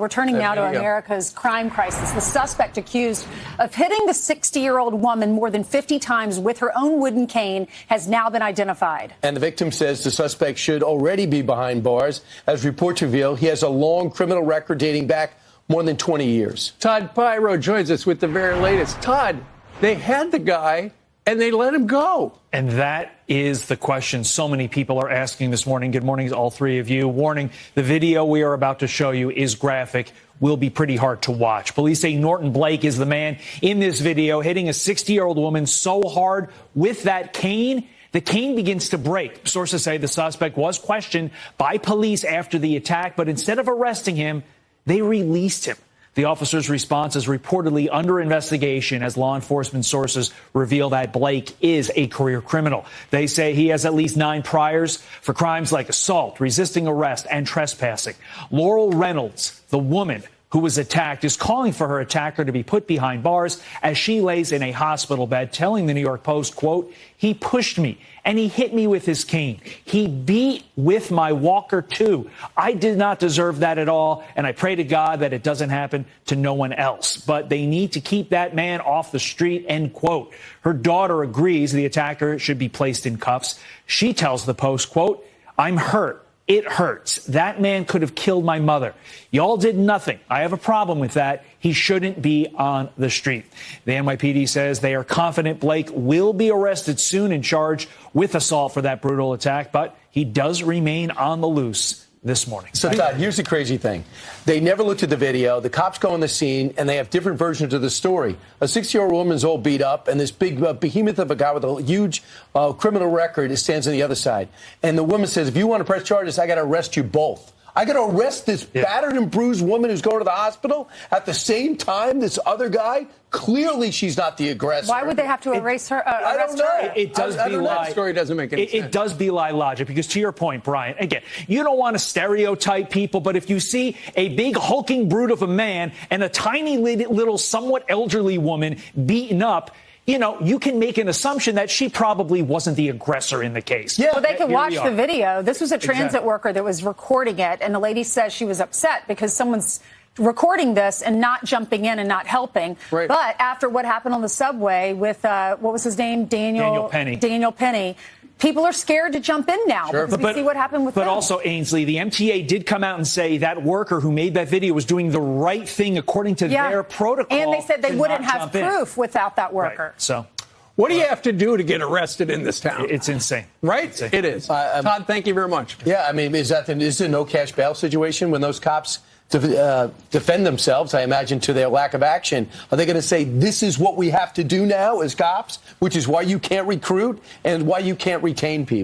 We're turning now to America's crime crisis. The suspect accused of hitting the 60-year-old woman more than 50 times with her own wooden cane has now been identified. And the victim says the suspect should already be behind bars. As reports reveal, he has a long criminal record dating back more than 20 years. Todd Pyro joins us with the very latest. Todd, they had the guy and they let him go. And that is the question so many people are asking this morning. Good morning to all three of you. Warning, the video we are about to show you is graphic, will be pretty hard to watch. Police say Norton Blake is the man in this video hitting a 60-year-old woman so hard with that cane, the cane begins to break. Sources say the suspect was questioned by police after the attack, but instead of arresting him, they released him. The officer's response is reportedly under investigation as law enforcement sources reveal that Blake is a career criminal. They say he has at least 9 priors for crimes like assault, resisting arrest, and trespassing. Laurel Reynolds, the woman who was attacked, is calling for her attacker to be put behind bars as she lays in a hospital bed, telling the New York Post, quote, "He pushed me and he hit me with his cane. He beat with my walker, too. I did not deserve that at all, and I pray to God that it doesn't happen to no one else. But they need to keep that man off the street," end quote. Her daughter agrees the attacker should be placed in cuffs. She tells the Post, quote, "I'm hurt. It hurts. That man could have killed my mother. Y'all did nothing. I have a problem with that. He shouldn't be on the street." The NYPD says they are confident Blake will be arrested soon and charged with assault for that brutal attack, but he does remain on the loose this morning. So, Todd, here's the crazy thing. They never looked at the video. The cops go on the scene, and they have different versions of the story. A 60-year-old woman's all beat up, and this big behemoth of a guy with a huge criminal record stands on the other side. And the woman says, if you want to press charges, I got to arrest you both. I got to arrest this battered and bruised woman who's going to the hospital at the same time this other guy. Clearly, she's not the aggressor. Why would they have to erase her? I don't know. It does belie. That story doesn't make any sense. It does belie logic because, to your point, Brian, again, you don't want to stereotype people, but if you see a big hulking brute of a man and a tiny little somewhat elderly woman beaten up, you know, you can make an assumption that she probably wasn't the aggressor in the case. Yeah, well, they can watch the video. This was a transit worker that was recording it, and the lady says she was upset because someone's recording this and not jumping in and not helping. Right. But after what happened on the subway with, what was his name? Daniel Penny. People are scared to jump in now because we see what happened with them. But also, Ainsley, the MTA did come out and say that worker who made that video was doing the right thing according to their protocol. And they said they wouldn't have proof without that worker. Right. So, what do you have to do to get arrested in this town? It's insane. Right? It's insane. It is. Todd, thank you very much. Yeah, I mean, is it a no cash bail situation when those cops defend themselves, I imagine, to their lack of action? Are they going to say this is what we have to do now as cops, which is why you can't recruit and why you can't retain people?